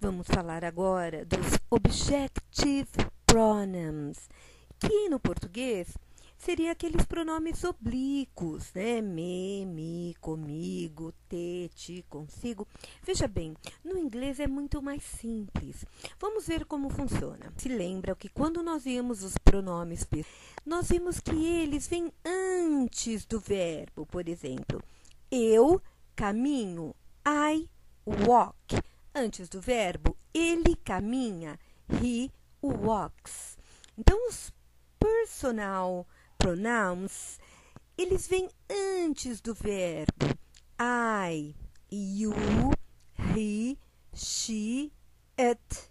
Vamos falar agora dos objective pronouns, que no português seria aqueles pronomes oblíquos, né? Me, comigo, te, ti, consigo. Veja bem, no inglês é muito mais simples. Vamos ver como funciona. Se lembra que quando nós vimos os pronomes, nós vimos que eles vêm antes do verbo. Por exemplo, eu caminho, I walk. Antes do verbo, ele caminha, he walks. Então, os personal pronouns, eles vêm antes do verbo. I, you, he, she, it,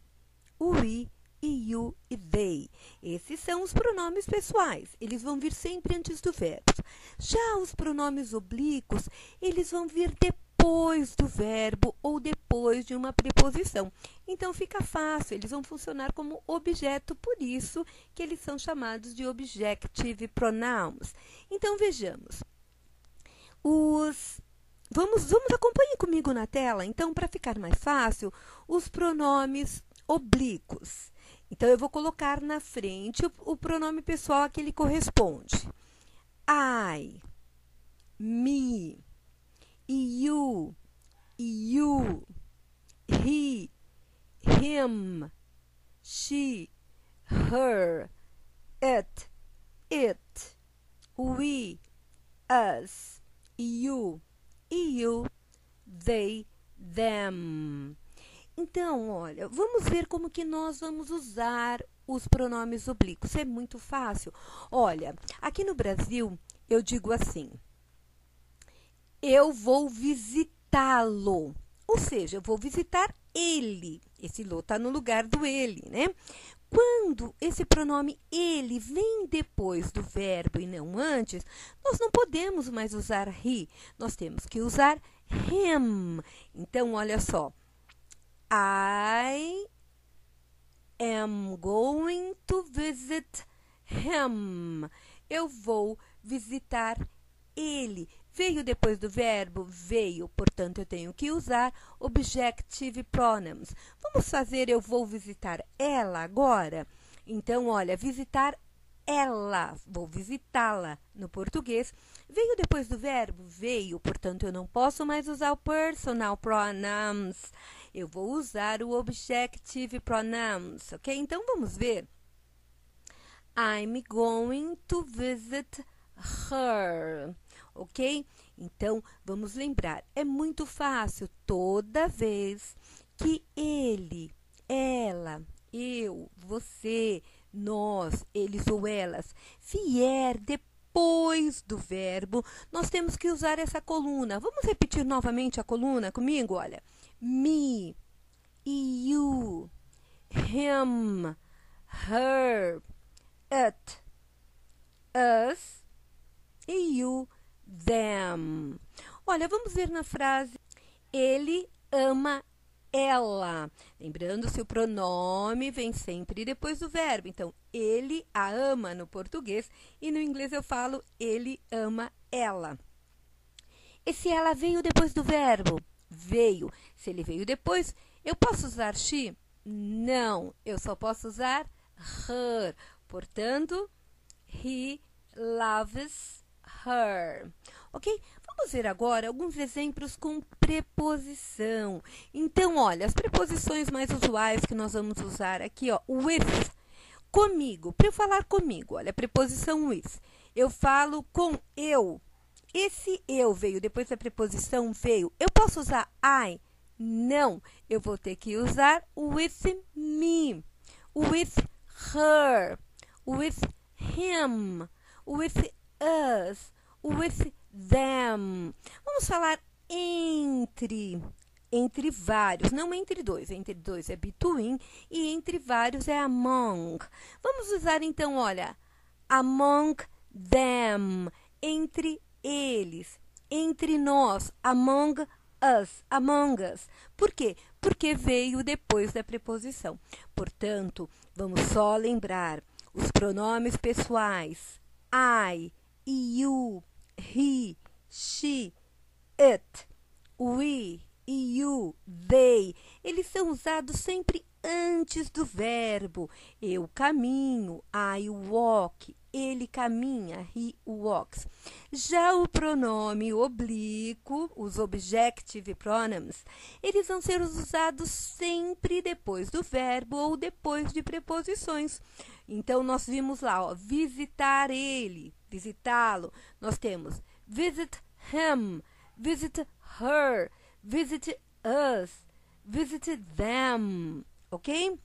we, you e they. Esses são os pronomes pessoais. Eles vão vir sempre antes do verbo. Já os pronomes oblíquos, eles vão vir depois do verbo ou depois de uma preposição. Então, fica fácil, eles vão funcionar como objeto, por isso que eles são chamados de objective pronouns. Então, vejamos. Vamos acompanhe comigo na tela, então, para ficar mais fácil, os pronomes oblíquos. Então, eu vou colocar na frente o pronome pessoal a que ele corresponde. I, me, you, he, him, she, her, it, we, us, you, they, them. Então, olha, vamos ver como que nós vamos usar os pronomes oblíquos. É muito fácil. Olha, aqui no Brasil, eu digo assim: eu vou visitá-lo. Ou seja, eu vou visitar ele. Esse lo está no lugar do ele, né? Quando esse pronome ele vem depois do verbo e não antes, nós não podemos mais usar he. Nós temos que usar him. Então, olha só. I am going to visit him. Eu vou visitar ele. Veio depois do verbo? Veio. Portanto, eu tenho que usar objective pronouns. Vamos fazer eu vou visitar ela agora? Então, olha, visitar ela. Vou visitá-la no português. Veio depois do verbo? Veio. Portanto, eu não posso mais usar o personal pronouns. Eu vou usar o objective pronouns, ok? Então, vamos ver. I'm going to visit her, ok? Então, vamos lembrar, é muito fácil. Toda vez que ele, ela, eu, você, nós, eles ou elas vier depois do verbo, nós temos que usar essa coluna. Vamos repetir novamente a coluna comigo? Olha, me, you, him, her, it, us, you, them. Olha, vamos ver na frase ele ama ela. Lembrando, se o pronome vem sempre depois do verbo. Então, ele a ama no português e no inglês eu falo ele ama ela. E se ela veio depois do verbo? Veio. Se ele veio depois, eu posso usar she? Não, eu só posso usar her. Portanto, he loves her. Ok? Vamos ver agora alguns exemplos com preposição. Então, olha, as preposições mais usuais que nós vamos usar aqui, ó, with, comigo. Para eu falar comigo, olha, a preposição with. Eu falo com eu. Esse eu veio depois da preposição veio. Eu posso usar I? Não. Eu vou ter que usar with me, with her, with him, with us, with them. Vamos falar entre vários, não entre dois. Entre dois é between e entre vários é among. Vamos usar então, olha, among them, entre eles, entre nós, among us. Por quê? Porque veio depois da preposição. Portanto, vamos só lembrar os pronomes pessoais I, you, he, she, it, we, you, they. eles são usados sempre antes do verbo. Eu caminho, I walk. Ele caminha, he walks. Já o pronome oblíquo, os objective pronouns, eles vão ser usados sempre depois do verbo ou depois de preposições. Então, nós vimos lá, ó, visitar ele, visitá-lo. Nós temos visit him, visit her, visit us, visit them, ok?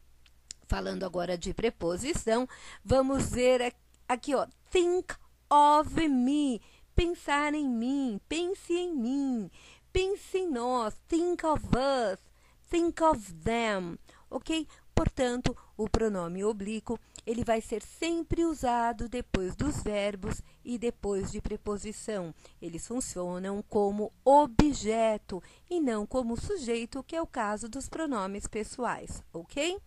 Falando agora de preposição, vamos ver aqui, ó, think of me, pensar em mim, pense em mim, pense em nós, think of us, think of them, ok? Portanto, o pronome oblíquo, ele vai ser sempre usado depois dos verbos e depois de preposição. Eles funcionam como objeto e não como sujeito, que é o caso dos pronomes pessoais, ok?